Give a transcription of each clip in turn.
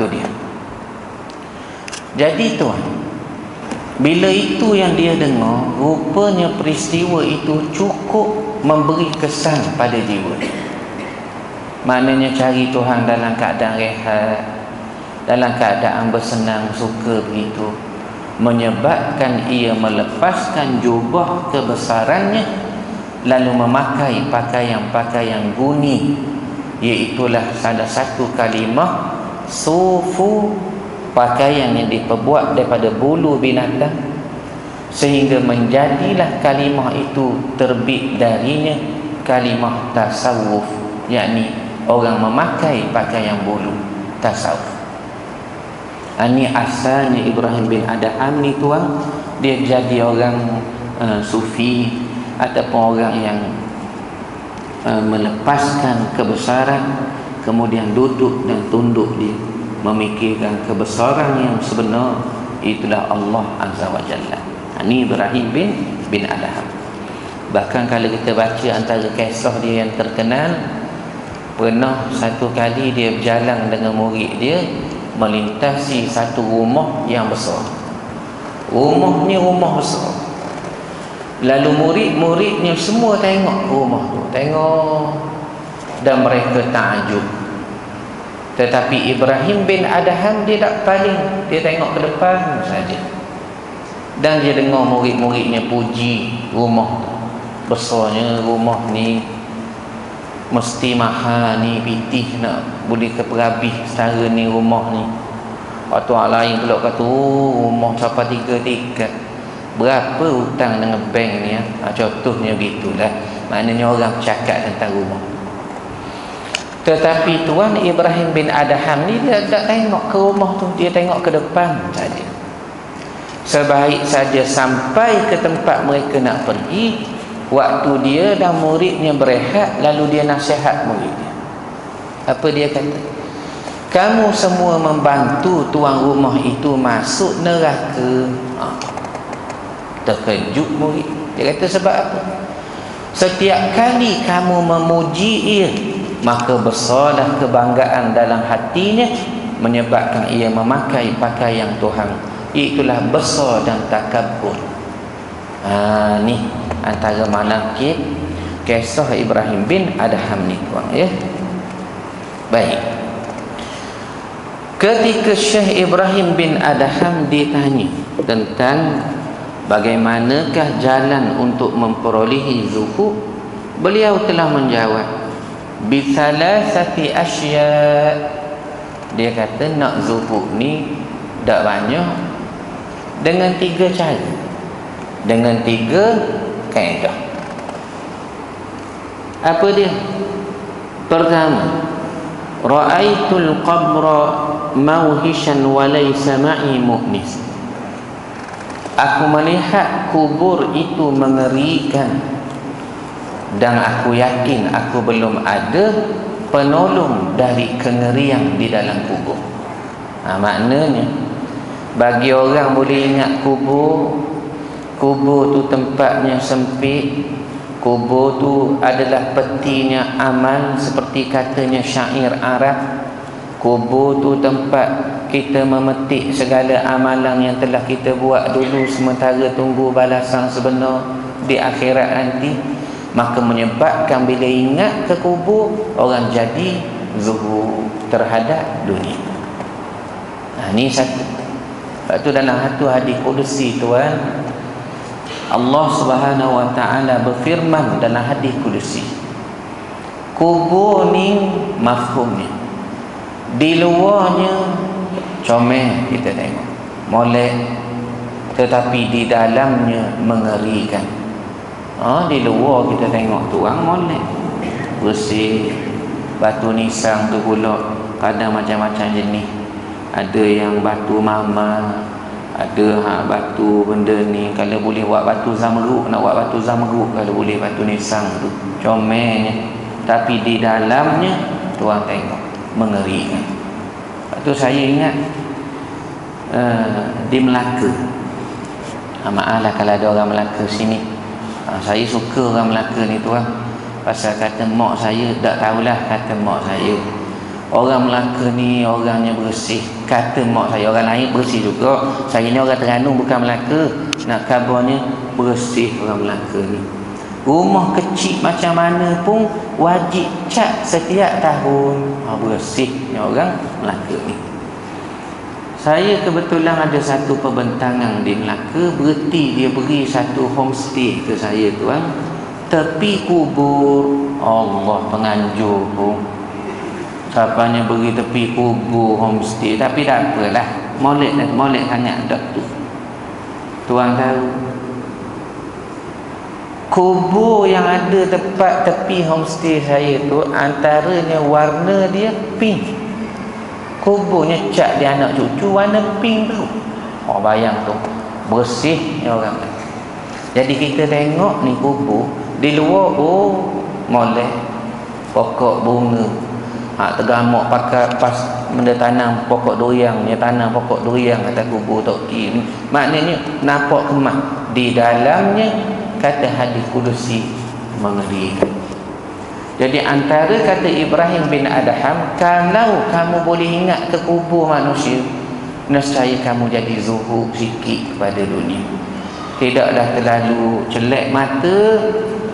tu dia. Jadi tuan, bila itu yang dia dengar, rupanya peristiwa itu cukup memberi kesan pada jiwa. Maknanya cari Tuhan dalam keadaan rehat, dalam keadaan bersenang suka begitu, menyebabkan ia melepaskan jubah kebesarannya, lalu memakai pakaian-pakaian guni, iaitulah salah satu kalimah sufu, pakaian yang diperbuat daripada bulu binatang, sehingga menjadilah kalimah itu terbit darinya kalimah tasawuf, yakni orang memakai pakaian bulu, tasawuf. Ini asalnya Ibrahim bin Adham ni tuan, dia jadi orang sufi ataupun orang yang melepaskan kebesaran, kemudian duduk dan tunduk dia, memikirkan kebesaran yang sebenar, itulah Allah Azza wa Jalla. Ini Ibrahim bin Adham. Bahkan kalau kita baca antara kisah dia yang terkenal, pernah satu kali dia berjalan dengan murid dia melintasi satu rumah yang besar. Rumah ni rumah besar. Lalu murid-muridnya semua tengok rumah tu, tengok, dan mereka takjub. Tetapi Ibrahim bin Adham dia tak paling, dia tengok ke depan saja. Dan dia dengar murid-muridnya puji rumah tu. Besarnya rumah ni, mesti mahal ni, pitih nak boleh ke perhabis setara ni rumah ni. Waktu orang lain pula kata, rumah sampai 3 tingkat, berapa hutang dengan bank ni ya? Contohnya begitulah. Maknanya orang cakap tentang rumah. Tetapi tuan, Ibrahim bin Adham ni dia tak tengok ke rumah tu, dia tengok ke depan saja. Sebaik saja sampai ke tempat mereka nak pergi, waktu dia dan muridnya berehat, lalu dia nasihat muridnya. Apa dia kata? Kamu semua membantu tuan rumah itu masuk neraka. Terkejut murid. Dia kata sebab apa? Setiap kali kamu memuji ia, maka besarlah kebanggaan dalam hatinya, menyebabkan ia memakai pakaian Tuhan. Itulah besar dan takabur. Ni antara manaqib kisah Ibrahim bin Adham ni tuan ya. Baik. Ketika Syekh Ibrahim bin Adham ditanya tentang bagaimanakah jalan untuk memperolehi zuhud, beliau telah menjawab bisalasati asya. Dia kata nak zuhud ni tak banyak, dengan 3 cara, dengan 3 kaedah. Apa dia? Pertama, ra'aitul qabra mauhishan wa laysa ma'i mu'nis. Aku melihat kubur itu mengerikan, dan aku yakin aku belum ada penolong dari kengerian di dalam kubur. Maknanya bagi orang boleh ingat kubur, kubur tu tempatnya sempit, kubur tu adalah petinya amal, seperti katanya syair Arab. Kubur tu tempat kita memetik segala amalan yang telah kita buat dulu, sementara tunggu balasan sebenar di akhirat nanti. Maka menyebabkan bila ingat ke kubur, orang jadi zuhud terhadap dunia. Ini satu. Lepas tu dalam satu hadis qudsi tuan, Allah Subhanahu wa taala berfirman dalam hadis qudsi, kubur ni mafhumnya, di luarnya comel kita tengok, molek, tetapi di dalamnya mengerikan. Di luar kita tengok tu orang molek, bersih, batu nisang tu pula kadang macam-macam jenis. Ada yang batu mama, ada batu benda ni, kalau boleh buat batu zamrud, nak buat batu zamrud, kalau boleh batu nisang tu comelnya, tapi di dalamnya tuan tengok mengerikan. Lepas tu saya ingat di Melaka, maaflah kalau ada orang Melaka sini, saya suka orang Melaka ni tuan, pasal kata mak saya, tak tahulah kata mak saya, orang Melaka ni orangnya bersih. Kata mak saya, orang lain bersih juga. Saya ni orang Terengganu bukan Melaka. Nak kabarnya bersih orang Melaka ni. Rumah kecil macam mana pun wajib cat setiap tahun. Bersihnya orang Melaka ni. Saya kebetulan ada satu perbentangan di Melaka. Berhenti dia beri satu homestay ke saya tuan, tepi kubur. Allah, penganjur pun siapanya beri tepi kubur homestay. Tapi tak apalah, molek sangat dak tu. Tuan tahu kubur yang ada tepat tepi homestay saya tu, antaranya warna dia pink. Kuburnya cat dia anak cucu warna pink tu. Bayang tu bersihnya orang. Jadi kita tengok ni kubur di luar, molek pokok bunga. Tergamuk pakai pas benda tanam pokok durian, dia tanam pokok durian atas kubur Tok Ki ni. Maknanya nampak kemah. Di dalamnya kata hadis kudusi mengerikan. Jadi antara kata Ibrahim bin Adham, kalau kamu boleh ingat ke kubur manusia, nescaya kamu jadi zuhud sikit kepada dunia. Tidaklah terlalu celak mata,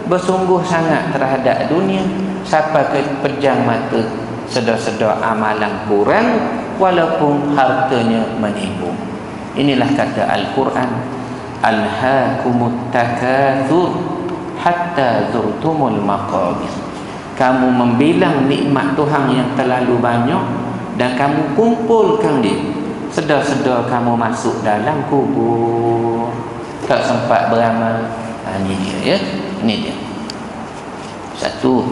bersungguh sangat terhadap dunia, sampai ke pejam mata, sedar-sedar amalan kurang walaupun hartanya menimbun. Inilah kata Al-Quran, alhaakumut takatsur hatta zurtumul maqabir. Kamu membilang nikmat Tuhan yang terlalu banyak dan kamu kumpulkan dia, sedar-sedar kamu masuk dalam kubur, tak sempat beramal. Ini dia ya, ini dia. Satu.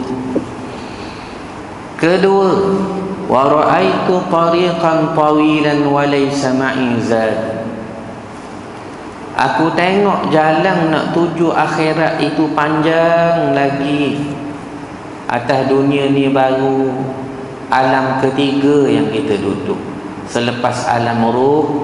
Kedua, wa ra'aitu tariqan tawilan wa laysa ma'i zad. Aku tengok jalan nak tuju akhirat itu panjang lagi. Atas dunia ni baru alam ketiga yang kita duduk. Selepas alam ruh,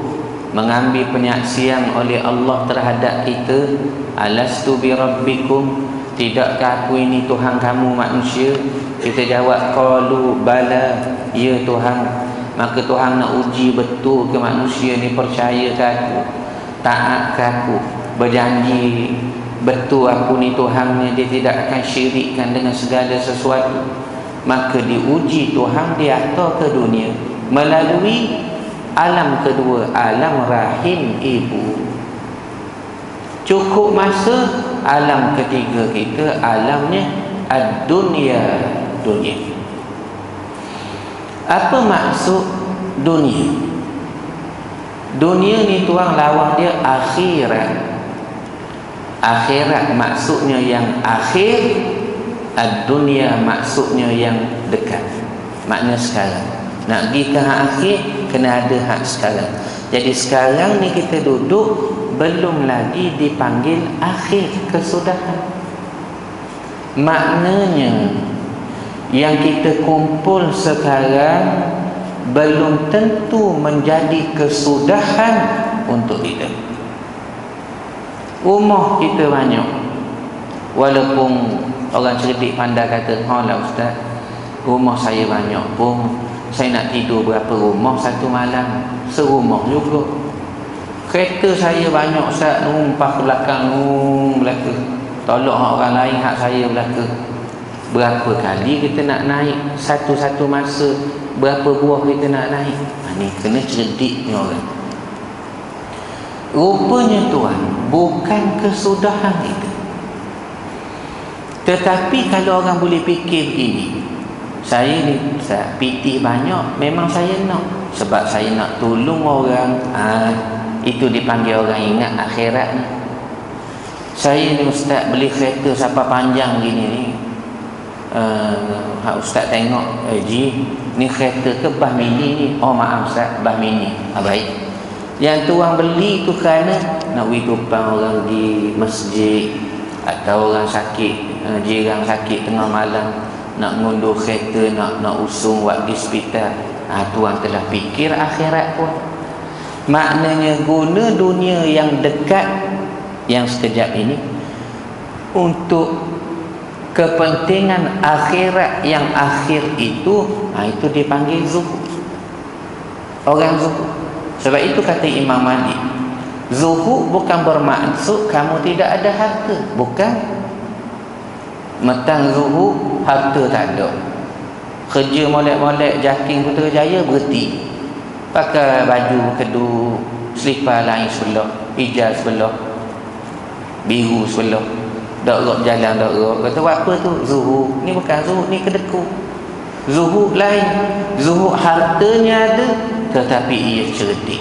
mengambil penyaksian oleh Allah terhadap kita, alastu bi rabbikum, tidakkah aku ini Tuhan kamu manusia? Kita jawab qalu bala, ya Tuhan. Maka Tuhan nak uji betul ke manusia ni percaya ke aku, taat ke aku, berjanji betul aku ni Tuhannya, dia tidak akan syirikkan dengan segala sesuatu. Maka diuji Tuhan di atas ke dunia melalui alam kedua, alam rahim ibu. Cukup masa alam ketiga kita, alamnya ad-dunya, dunia. Apa maksud dunia? Dunia ni tuan lawan dia akhirat. Akhirat maksudnya yang akhir, ad-dunya maksudnya yang dekat. Makna sekarang. Nak pergi ke hak akhir, kena ada hak sekarang. Jadi sekarang ni kita duduk, belum lagi dipanggil akhir, kesudahan. Maknanya yang kita kumpul sekarang belum tentu menjadi kesudahan untuk kita. Rumah kita banyak, walaupun orang cerdik pandai kata, lah Ustaz, rumah saya banyak pun saya nak tidur berapa rumah satu malam? Serumah juga. Kereta saya banyak Ustaz, numpah ke belakang, tolong orang lain, hak saya belakang. Berapa kali kita nak naik satu-satu masa, berapa buah kita nak naik? Ini kena cerdiknya orang. Rupanya tuan, bukan kesudahan itu. Tetapi kalau orang boleh fikir begini, saya ni PT banyak, memang saya nak, sebab saya nak tolong orang. Itu dipanggil orang ingat akhirat ni. Saya ni Ustaz beli kereta sampai panjang gini ni, Ustaz tengok, Ji, ni kereta ke bah mini ni? Oh maaf Ustaz, bah mini. Baik. Yang tuan beli tu kerana nak pergi tumpang orang di masjid, atau orang sakit, jiran sakit tengah malam, nak ngunduh kereta, nak usung buat di hospital. Tuan telah fikir akhirat pun. Maknanya guna dunia yang dekat, yang sekejap ini, untuk kepentingan akhirat yang akhir itu, itu dipanggil zuhud. Orang zuhud. Sebab itu kata Imam Malik, zuhud bukan bermaksud kamu tidak ada harta. Bukan. Metang zuhud, harta tak ada. Kerja molek-molek Jaking Putrajaya berhenti. Pakai baju kedua, selipar lain sebelah, hijau sebelah, biru sebelah, dak jalan dak. Kata apa tu? Zuhud. Ni bukan zuhud, ni kedeku. Zuhud lain. Zuhud hartanya ada tetapi ia cerdik.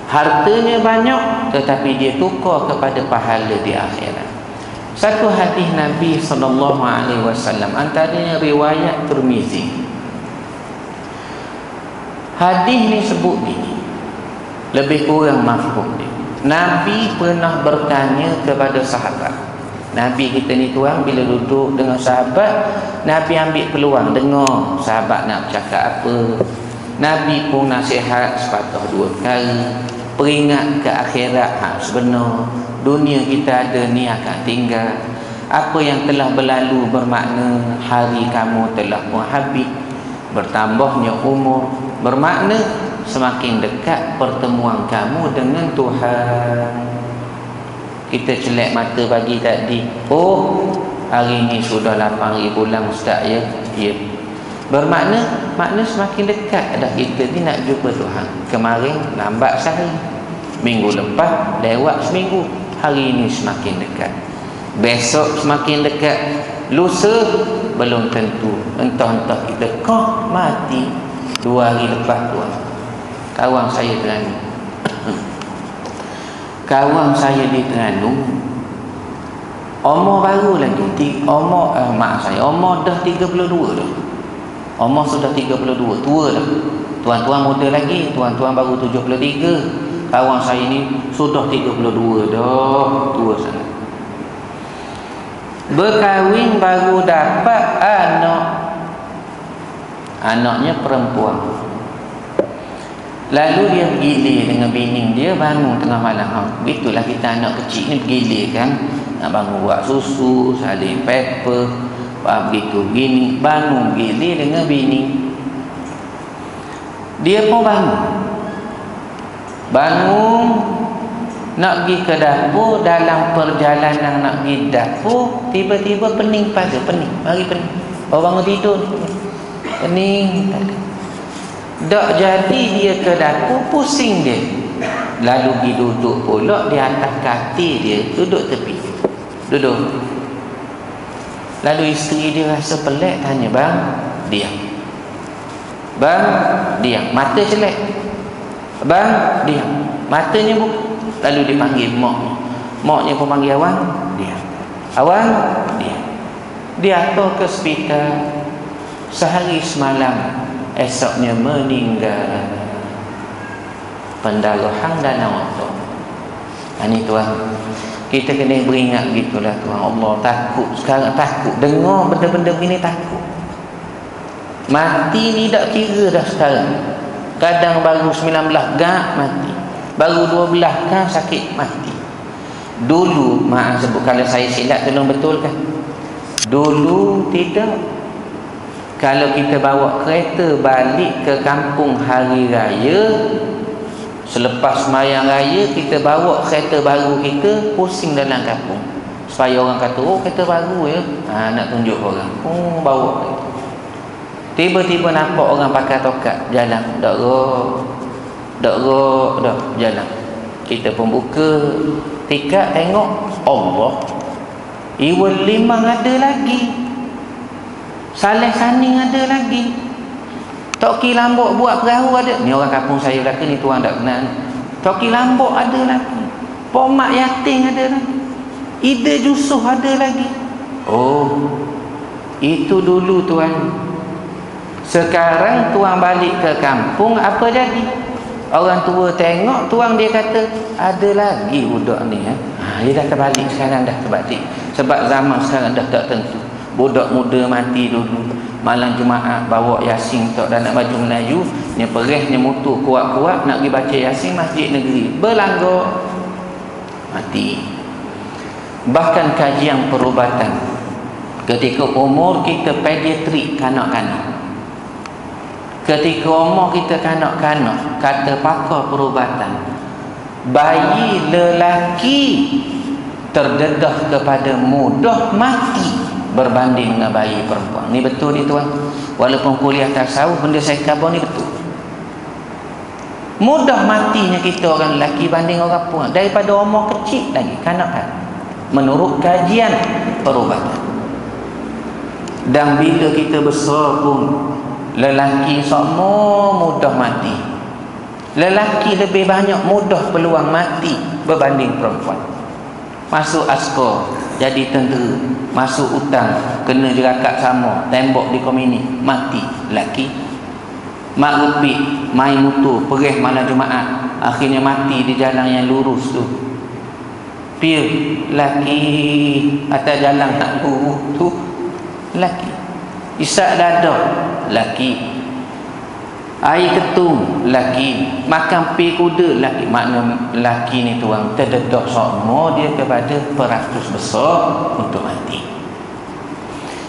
Hartanya banyak tetapi dia tukar kepada pahala di akhirat. Satu hadis Nabi SAW, antaranya riwayat Tirmizi. Hadis ni sebut ni lebih kurang mafhum dia. Nabi pernah bertanya kepada sahabat. Nabi kita ni tuan, bila duduk dengan sahabat, Nabi ambil peluang dengar sahabat nak cakap apa. Nabi pun nasihat sepatah dua kali, peringat ke akhirat sebenar. Dunia kita ada ni akan tinggal. Apa yang telah berlalu bermakna hari kamu telah pun habis. Bertambahnya umur bermakna semakin dekat pertemuan kamu dengan Tuhan. Kita celak mata pagi tadi, oh hari ni sudah 8,000 bulan Ustaz ya. Ya. Makna semakin dekat dah kita ni nak jumpa Tuhan. Kemarin lambat sehari, minggu lepas lewat seminggu, hari ini semakin dekat, besok semakin dekat, lusa belum tentu. Entah-entah kita kau mati 2 hari lepas tuan. Kawan saya Terengganu, kawan saya di Terengganu, umur baru lagi, umur dah 32 dah. Umur sudah 32, tua dah. Tuan-tuan muda lagi, tuan-tuan baru 73. Kawan saya ni sudah 32 dah, tua sangat. Berkahwin baru dapat anak. Anaknya perempuan. Lalu dia bergilir dengan bini dia, bangun tengah malam. Itulah kita anak kecil ni bergilir kan. Nak bangun buat susu, salin pepper, begitu gini, bangun bergilir dengan bini. Dia pun bangun nak pergi ke dapur. Dalam perjalanan nak pergi dapur, tiba-tiba pening pada, mari pening. Baru bangun tidur pening. Tak jadi dia ke dapur, pusing dia. Lalu pergi duduk pula di atas katil dia, duduk tepi, duduk. Lalu isteri dia rasa pelik, tanya, bang, diam. Bang, diam. Mata celak. Bang, diam. Matanya buka. Lalu dipanggil mak. Maknya pun panggil Awan, diam. Awan, diam. Dia atau ke hospital. Sehari semalam, esoknya meninggal. Pendarahan dalam otak. Ini tuan, kita kena beringat gitulah tuan. Allah takut sekarang, takut dengar benda-benda begini, takut. Mati ni tak kira dah sekarang. Kadang baru 19 gak mati, baru 12 kan sakit mati. Dulu, maaf sebut kalau saya silap tolong betulkan. Dulu tidak. Kalau kita bawa kereta balik ke kampung hari raya, selepas sembahyang raya, kita bawa kereta baru kita, pusing dalam kampung. Supaya orang kata, oh kereta baru ya, nak tunjuk orang. Oh, bawa kereta. Tiba-tiba nampak orang pakai tokat jalan, dak jalan. Kita pun buka tiket, tengok, Allah, Iwan Limang ada lagi, Saleh Saning ada lagi, Toki Lambok buat perahu ada. Ni orang kampung saya kata ni tuan tak kenal. Toki Lambok ada lagi, Pomak Yating ada lagi, Ida Jusuh ada lagi. Oh, itu dulu tuan. Sekarang tuan balik ke kampung, apa jadi? Orang tua tengok, tuan dia kata, ada lagi budak ni. Dia dah terbalik sekarang, dah terbalik. Sebab zaman sekarang dah tak tentu. Budak muda mati dulu, malam Jumaat bawa Yasin tak dan nak baju Melayu, ni perihnya motor kuat-kuat nak pergi baca Yasin masjid negeri, berlanggar mati. Bahkan kajian perubatan Ketika umur kita pediatrik kanak-kanak, ketika umur kita kanak-kanak, kata pakar perubatan, bayi lelaki terdedah kepada mudah mati berbanding dengan bayi perempuan. Ni betul ni tuan. Walaupun kuliah tasawuf, benda saya khabar ni betul. Mudah matinya kita orang lelaki banding orang perempuan daripada umur kecil lagi, kanak-kanak, menurut kajian perubatan. Dan bila kita besar pun, lelaki semua mudah mati. Lelaki lebih banyak mudah peluang mati berbanding perempuan. Masuk askar, jadi tentera, masuk hutang, kena jerakat sama, tembok di komini, mati lelaki. Mak repik, main motor, perih malam Jumaat, akhirnya mati di jalan yang lurus tu. Pia lelaki atas jalan tak lurus tu, lelaki. Isak dada, lelaki. Air ketung, lelaki. Makan pi kuda, lelaki. Makna lelaki ni tuan terdedah semua dia kepada peratus besar untuk mati.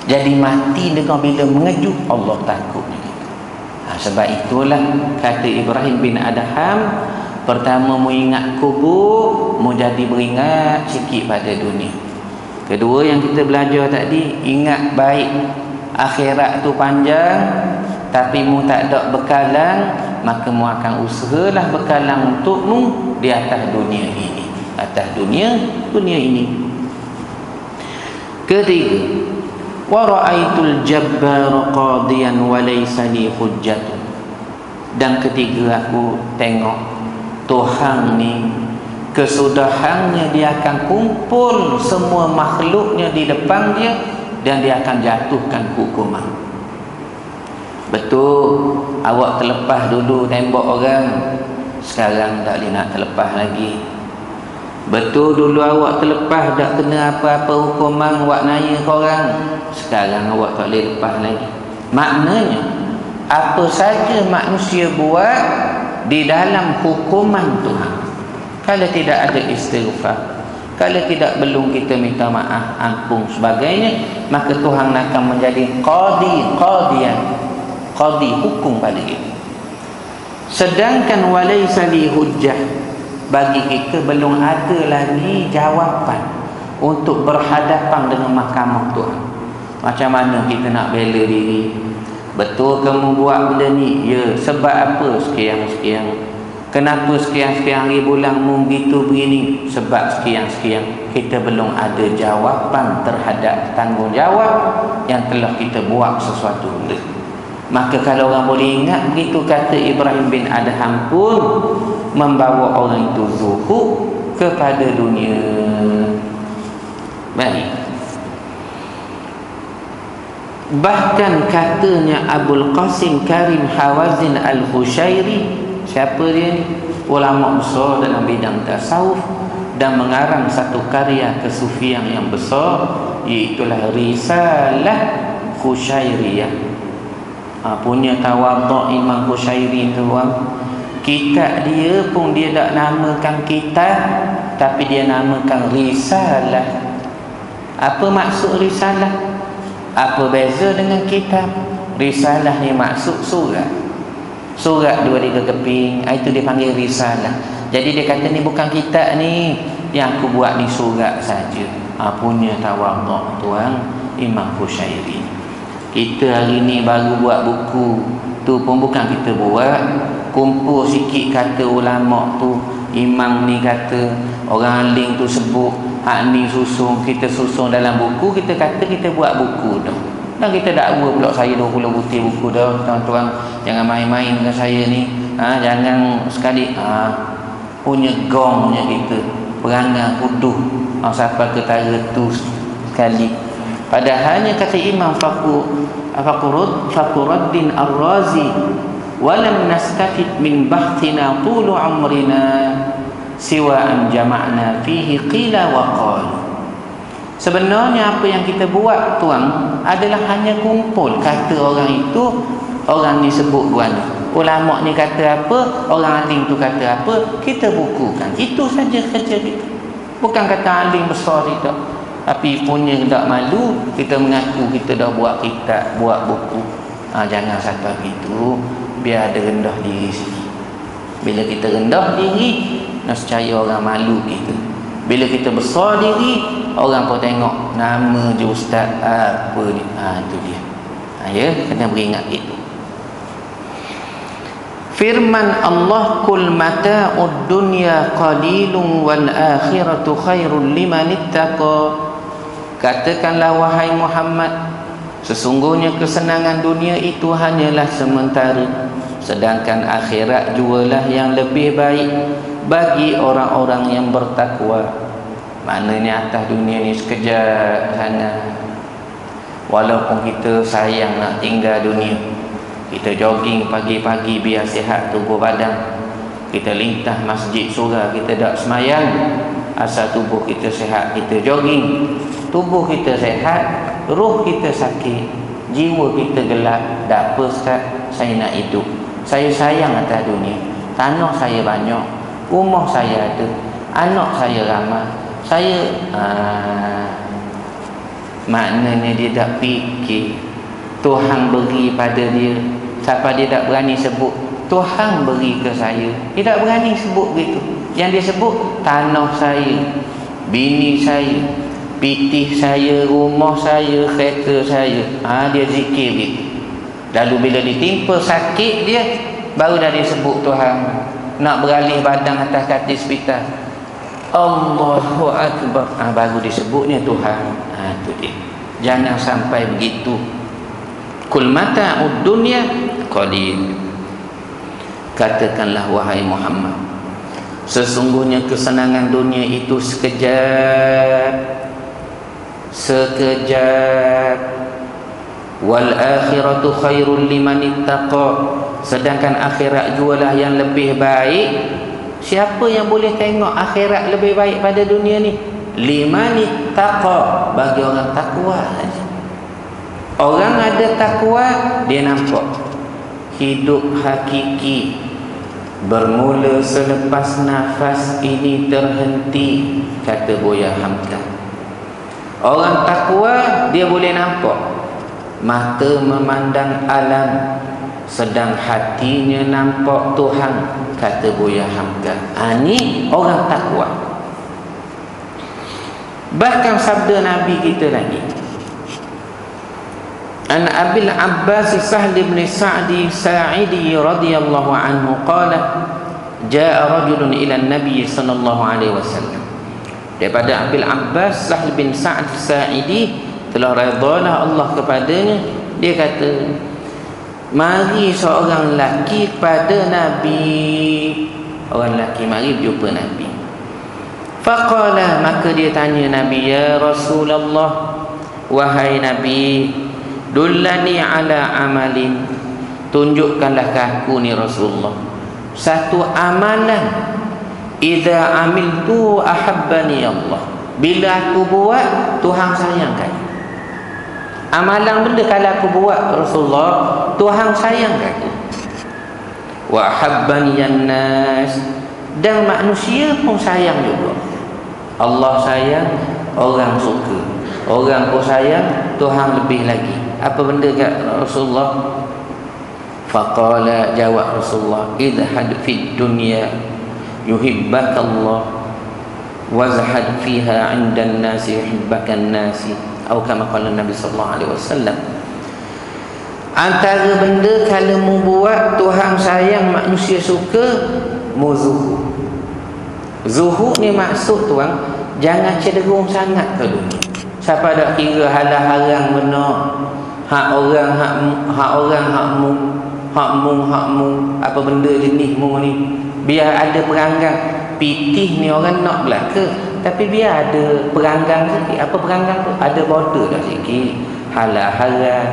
Jadi mati dengan bila mengejut, Allah takut. Sebab itulah kata Ibrahim bin Adham, pertama mu ingat kubur, mu jadi beringat sikit pada dunia. Kedua yang kita belajar tadi, ingat baik akhirat tu panjang, tapi mu tak ada bekalan, maka mu akan usahalah bekalan untukmu di atas dunia ini, atas dunia ini. Ketiga, wa ra'aitul jabbar qadiyan wa laysa li hujjatun. Dan ketiga, aku tengok Tuhan ni kesudahannya dia akan kumpul semua makhluknya di depan dia dan dia akan jatuhkan hukuman. Betul, awak terlepas dulu tembok orang, sekarang tak boleh nak terlepas lagi. Betul, dulu awak terlepas tak kena apa-apa hukuman awak naya korang, sekarang awak tak boleh lepas lagi. Maknanya apa saja manusia buat di dalam hukuman Tuhan, kalau tidak ada istighfar, kalau tidak belum kita minta maaf, ampun sebagainya, maka Tuhan akan menjadi qadi hukum pada kita. Sedangkan walaysa li hujjah, bagi kita belum ada lagi jawapan untuk berhadapan dengan mahkamah Tuhan. Macam mana kita nak bela diri? Betul kamu buat benda ni? Ya, sebab apa? Sekian-sekian. Kenapa sekian-sekian hari bulan mu begitu begini? Sebab sekian-sekian. Kita belum ada jawapan terhadap tanggungjawab yang telah kita buat sesuatu benda. Maka kalau orang boleh ingat begitu, kata Ibrahim bin Adham pun membawa orang itu zuhud kepada dunia. Baik. Bahkan katanya Abul Qasim Karim Hawazin Al-Hushairi, siapa dia ni? Ulama besar dalam bidang tasawuf dan mengarang satu karya kesufian yang besar, iaitulah Risalah Hushairiyah. Punya Tawadhu' Imam Hushairi tu orang. Kitab dia pun dia tak namakan kitab, tapi dia namakan risalah. Apa maksud risalah? Apa beza dengan kitab? Risalah ni maksud surat. Surat 2-3 keping, itu dia panggil risalah. Jadi dia kata ni bukan kitab ni, yang aku buat ni surat saja. Punya Tawadhu' tuan Imam Hushairi. Kita hari ni baru buat buku tu pun bukan kita buat, kumpul sikit kata ulama tu, imam ni kata, orang alim tu sebut, hak ni susun, kita susun dalam buku, kita kata kita buat buku dah. Dan kita dakwa pula saya 20 butir buku dah. Tuan-tuan jangan main-main dengan saya ni. Jangan sekali punya gongnya kita perangai tuduh siapa ketara tu sekali. Padahalnya kata Imam Fakhruddin Ar-Razi, walam nastafid min bahtina tulu amrina siwa an jama'na fihi qila wa qala. Sebenarnya apa yang kita buat tuan adalah hanya kumpul kata orang itu, orang ni sebut guana, ulama ni kata apa, orang alim tu kata apa, kita bukukan. Itu saja kerja kita. Bukan kata alim besar tidak. tapi punya tak malu, kita mengaku kita dah buat kitab, buat buku. Jangan sampai begitu, biar ada rendah diri sikit. Bila kita rendah diri, nescaya orang malu kita. Bila kita besar diri, orang pun tengok nama je ustaz apa ni. Itu dia. Ya, kena beringat itu. Firman Allah, kul mata'ud dunya qalilun wal akhiratu khairul liman ittaqa. Katakanlah wahai Muhammad, sesungguhnya kesenangan dunia itu hanyalah sementara, sedangkan akhirat jualah yang lebih baik bagi orang-orang yang bertakwa. Maknanya atas dunia ni sekejap sana. Walaupun kita sayang nak tinggal dunia, kita jogging pagi-pagi biar sihat tubuh badan, kita lintah masjid surah, kita tak semayang, asal tubuh kita sihat, kita jogging, tubuh kita sihat, roh kita sakit, jiwa kita gelap. Tak apa Ustaz, saya nak hidup, saya sayang atas dunia, tanah saya banyak, rumah saya ada, anak saya ramai, saya maknanya dia tak fikir Tuhan beri pada dia. Siapa dia tak berani sebut Tuhan beri ke saya, dia tak berani sebut begitu. Yang dia sebut tanah saya, bini saya, pitih saya, rumah saya, kereta saya. Dia zikir begitu. Lalu bila ditimpa sakit dia, baru dah dia sebut Tuhan. Nak beralih badan atas katil hospital, Allahu Akbar, baru disebutnya Tuhan. Itu dia. Jangan sampai begitu. Kul mata'ud dunya qalil. Katakanlah wahai Muhammad, sesungguhnya kesenangan dunia itu sekejap, sekejap. Wal akhiratu khairul liman ittaqa. Sedangkan akhirat jualah yang lebih baik. Siapa yang boleh tengok akhirat lebih baik pada dunia ni? Liman ittaqa, bagi orang takwa saja. Orang ada takwa, dia nampak hidup hakiki bermula selepas nafas ini terhenti, kata Buya Hamka. Orang takwa dia boleh nampak mata memandang alam, sedang hatinya nampak Tuhan, kata Buya Hamka. Ini orang takwa. Bahkan sabda Nabi kita lagi, An Abil Abbas Sahl bin Sa'di Sa'idi radhiyallahu anhu qala jaa rajulun ila an-nabi sallallahu alaihi wasallam. Daripada Abil Abbas Sahl bin Sa'd Sa'idi, telah redhalah Allah kepadanya, dia kata, mari seorang lelaki kepada Nabi. Orang lelaki mari berjumpa Nabi. Faqala, maka dia tanya Nabi, ya Rasulullah, wahai Nabi, dullani ala amalin, tunjukkanlah ke aku ni Rasulullah satu amalan, idza amiltu ahabbani Allah, bila aku buat Tuhan sayangkan. Amalan benda kalau aku buat Rasulullah, Tuhan sayangkan aku. Wa ahabbani an-nas, dan manusia pun sayang juga. Allah sayang, orang suka, orang pun sayang, Tuhan lebih lagi. Apa benda kat Rasulullah? Faqala, jawab Rasulullah, idhad fid dunya yuhibbakallah wazhad fiha 'indan nasi yuhibbakan nasi, atau kama qala Nabi sallallahu alaihi wasallam. Antara benda kalau mu buat Tuhan sayang, manusia suka, mu zuhud. Zuhud ni maksud tuan, jangan cenderung sangat ke dunia. Siapa dak kira halal haram benar, hak orang hakmu, apa benda jenis mu ni, biar ada peranggang. Pitih ni orang nak belaka, tapi biar ada peranggang sikit. Apa peranggang tu? Ada border dah sikit. Halal haram,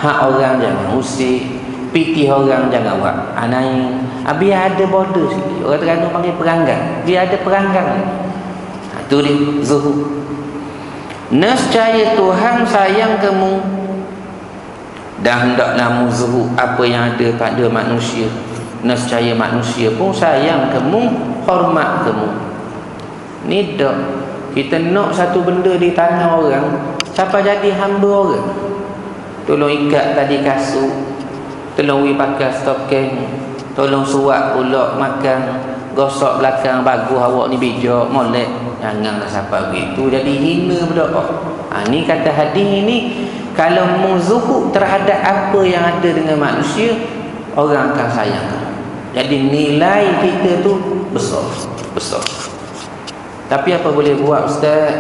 hak orang jangan usik, pitih orang jangan buat anai. Biar ada border sikit. Orang Terengganu panggil peranggang, biar ada peranggang. Itu dia zuhud. Nescaya Tuhan sayang kamu, dan hendaklah mu zuhud apa yang ada pada manusia. Nescaya manusia pun sayang kamu, hormat kamu. Ni dak Kita nak satu benda di tangan orang, siapa jadi hamba orang. Tolong ikat tadi kasut, tolong pakai stoking, tolong suap pula makan, gosok belakang bagus awak ni bijak molek. Janganlah siapa begitu, jadi hina berdoa. Ni kata hadis ni, kalau zuhud terhadap apa yang ada dengan manusia, orang akan sayang. Jadi nilai kita tu besar. Tapi apa boleh buat, Ustaz?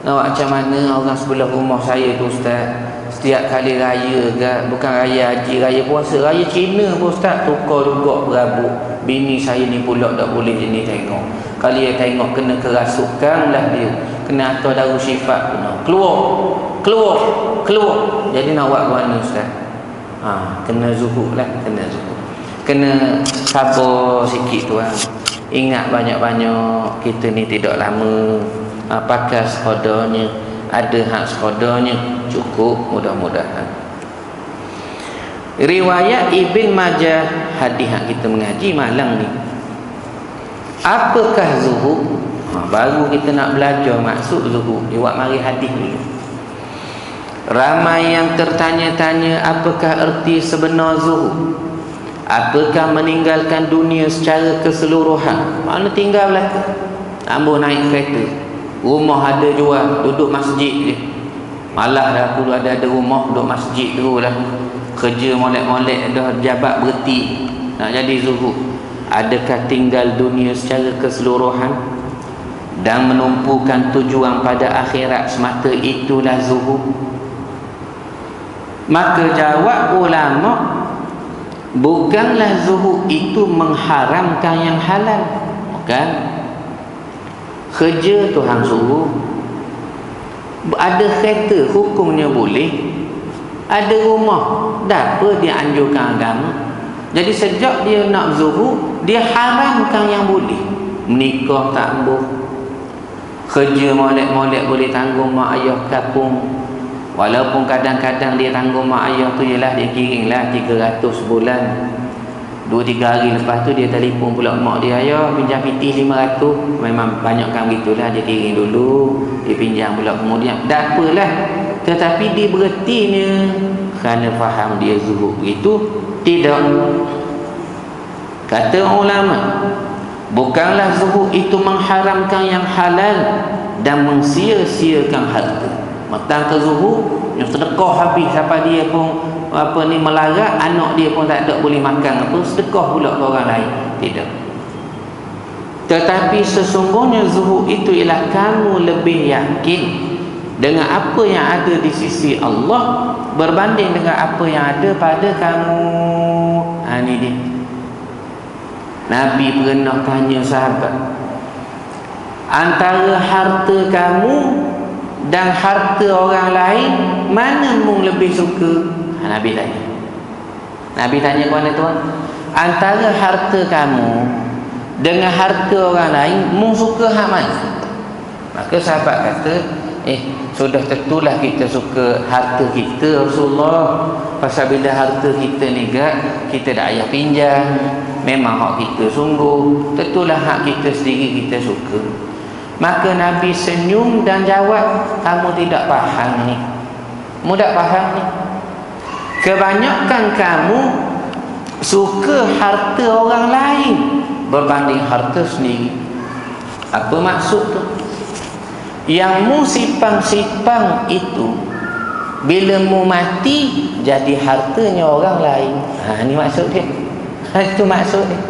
Nak macam mana orang sebelah rumah saya tu, Ustaz? Setiap kali raya ke, bukan raya haji, raya puasa, raya Cina pun, Ustaz, tukar juga berabuk. Bini saya ni pula tak boleh jenis tengok. Kalau dia tengok kena kerasukan lah dia, kena atur daru sifat pun. Keluar. Jadi nak buat mana, Ustaz? Kena zuhud lah, kena sabar sikit tu. Ingat banyak-banyak, kita ni tidak lama. Pakai sekodanya, ada hak sekodanya, cukup mudah-mudahan. Riwayat Ibn Majah, hadis yang kita mengaji malam ni. Apakah zuhud? Baru kita nak belajar maksud zuhud. Dia buat mari hadis ni. Ramai yang tertanya-tanya apakah erti sebenar zuhud. Apakah meninggalkan dunia secara keseluruhan? Mana tinggal belaka? Ambil naik kereta, rumah ada jual, duduk masjid je. Malah dah aku ada rumah duduk masjid dulu lah. Kerja molek-molek dah, jabat berhenti, nak jadi zuhud. Adakah tinggal dunia secara keseluruhan dan menumpukan tujuan pada akhirat semata, itulah zuhud? Maka jawab ulama, bukanlah zuhud itu mengharamkan yang halal. Bukan. Kerja Tuhan suruh, ada kereta hukumnya boleh, ada rumah dah apa dia anjurkan agama. Jadi sejak dia nak zuhud, dia haramkan yang boleh. Menikah tak boleh, kerja molek-molek boleh tanggung mak ayah kapung. Walaupun kadang-kadang dia tanggung mak ayah tu ialah dia kiringlah 300 sebulan. 2-3 hari lepas tu dia telefon pula mak dia, ayah pinjam piti 500. Memang banyakkan begitulah, dia kiring dulu, dia pinjam pula kemudian. Tak apalah. Tetapi dia berhentinya kerana faham dia zuhud begitu? Tidak. Kata ulama, bukanlah zuhud itu mengharamkan yang halal dan mensia-siakan harta. Matang ke zuhud, yang sedekah habis siapa dia pun melarat, anak dia pun tak ada boleh makan apa, sedekah pula ke orang lain. Tidak. Tetapi sesungguhnya zuhud itu ialah kamu lebih yakin dengan apa yang ada di sisi Allah berbanding dengan apa yang ada pada kamu. Ini dia. Nabi pernah tanya sahabat, antara harta kamu dan harta orang lain, mana mung lebih suka? Nabi tanya. Nabi tanya kepada tuan, antara harta kamu dengan harta orang lain, mung suka hak mana? Maka sahabat kata, sudah tentulah kita suka harta kita Rasulullah. Pasal bila harta kita ni kita dah ayah pinjam, memang hak kita sungguh, tentulah hak kita sendiri kita suka. Maka Nabi senyum dan jawab, kamu tidak faham ni. Kamu tak faham ni. Kebanyakan kamu suka harta orang lain berbanding harta sendiri. Apa maksud tu? Yang mu sipang-sipang itu, bila mu mati jadi hartanya orang lain. Ni maksud dia. Itu maksud dia.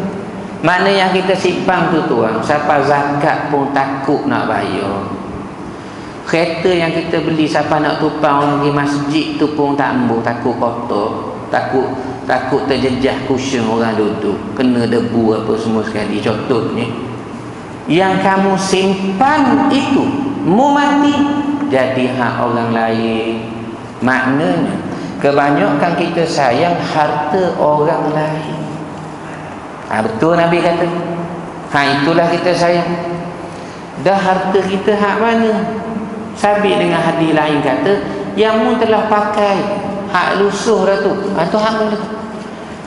Mana yang kita simpan tu tuan, siapa zakat pun takut nak bayar. Kereta yang kita beli siapa nak tumpang di masjid tu pun tak ambil, takut kotor, takut terjejah cushion orang duduk, kena debu apa semua sekali. Contohnya, yang kamu simpan itu mu mati jadi hak orang lain. Maknanya kebanyakan kita sayang harta orang lain. Betul Nabi kata, itulah kita sayang. Dah harta kita hak mana? Sabit dengan hadis lain kata, yang mu telah pakai hak lusuh dah tu, itu hak mu.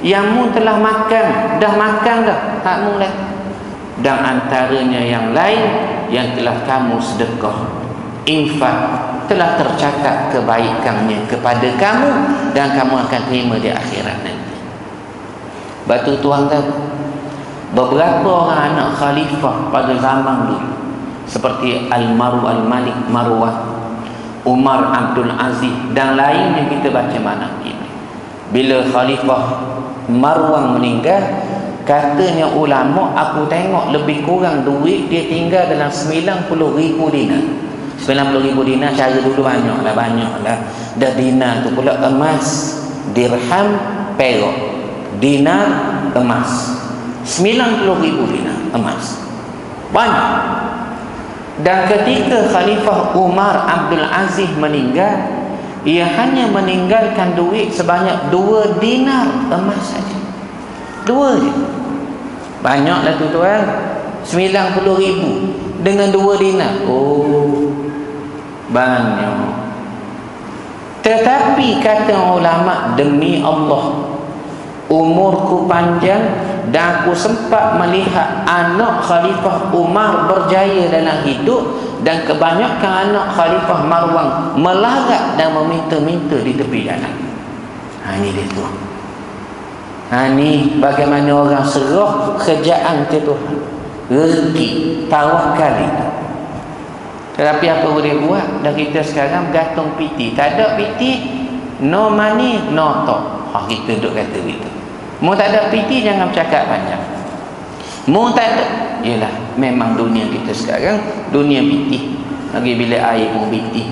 Yang mu telah makan, dah makan dah, hak mu lah. dan antaranya yang lain yang telah kamu sedekah, infak, telah tercatat kebaikannya kepada kamu dan kamu akan terima di akhirat nanti. Batu tuan tahu, beberapa orang anak khalifah pada zaman dulu seperti Al-Malik Marwan, Umar Abdul Aziz dan lain yang kita baca mana ini. Bila Khalifah Marwan meninggal, katanya ulama, aku tengok lebih kurang duit dia tinggal dalam 90,000 dinar. 90,000 dinar cara dulu banyaklah. Dan dinar tu pula emas, dirham, perak. Dinar, emas. 90,000 dinar emas. Banyak. Dan ketika Khalifah Umar Abdul Aziz meninggal, ia hanya meninggalkan duit sebanyak 2 dinar emas saja. 2 je. Banyaklah tu tuan. 90,000 dengan 2 dinar. Oh, banyak. Tetapi kata ulama, demi Allah, umurku panjang dan aku sempat melihat anak Khalifah Umar berjaya dalam hidup, dan kebanyakan anak Khalifah Marwan melarat dan meminta-minta di tepi jalan. Ini dia tu. Ini bagaimana orang serah kerjaan ke Tuhan, rezeki, tawakal itu. Tetapi apa boleh buat? Dan kita sekarang bergantung piti. Tak ada piti, no money, no talk. Kita duduk kata begitu. Mu tak ada piti, jangan bercakap panjang. Mu tak ada, yelah, memang dunia kita sekarang dunia piti. Lagi bila air pun piti,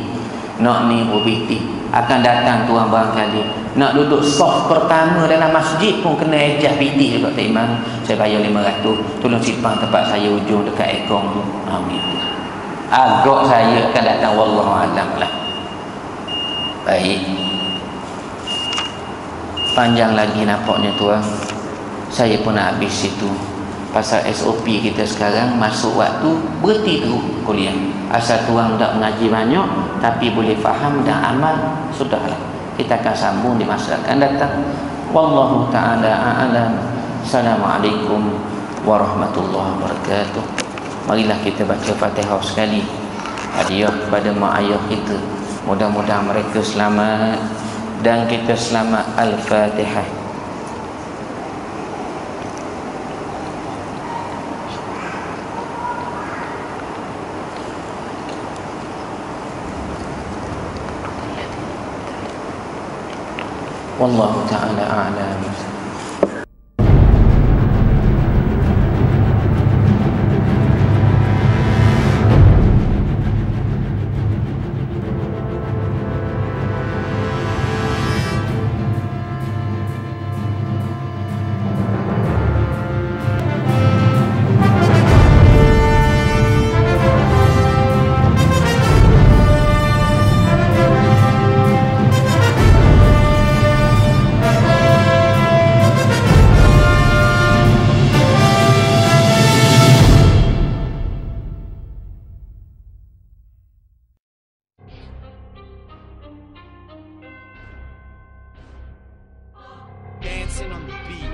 nak ni pun piti. Akan datang tuan barangkali nak duduk soft pertama dalam masjid pun kena ejah piti juga. Tak imam, saya bayar 500, tolong simpang tempat saya ujung dekat ekong tu. Gitu. Agak saya akan datang, wallahualam lah. Baik, panjang lagi nampaknya tuan. Saya pun nak habis situ. Pasal SOP kita sekarang masuk waktu berhenti terus kuliah. Asal tuan tak mengaji banyak tapi boleh faham dan amal, sudahlah. Kita akan sambung di masa akan datang. Wallahu ta'ala a'lam. Assalamualaikum warahmatullahi wabarakatuh. Marilah kita baca Fatihah sekali. Hadiah kepada mak ayah kita. Mudah-mudahan mereka selamat dan kita selamat. Al-Fatihah. Wallahu ta'ala a'lam. Dancing on the beat.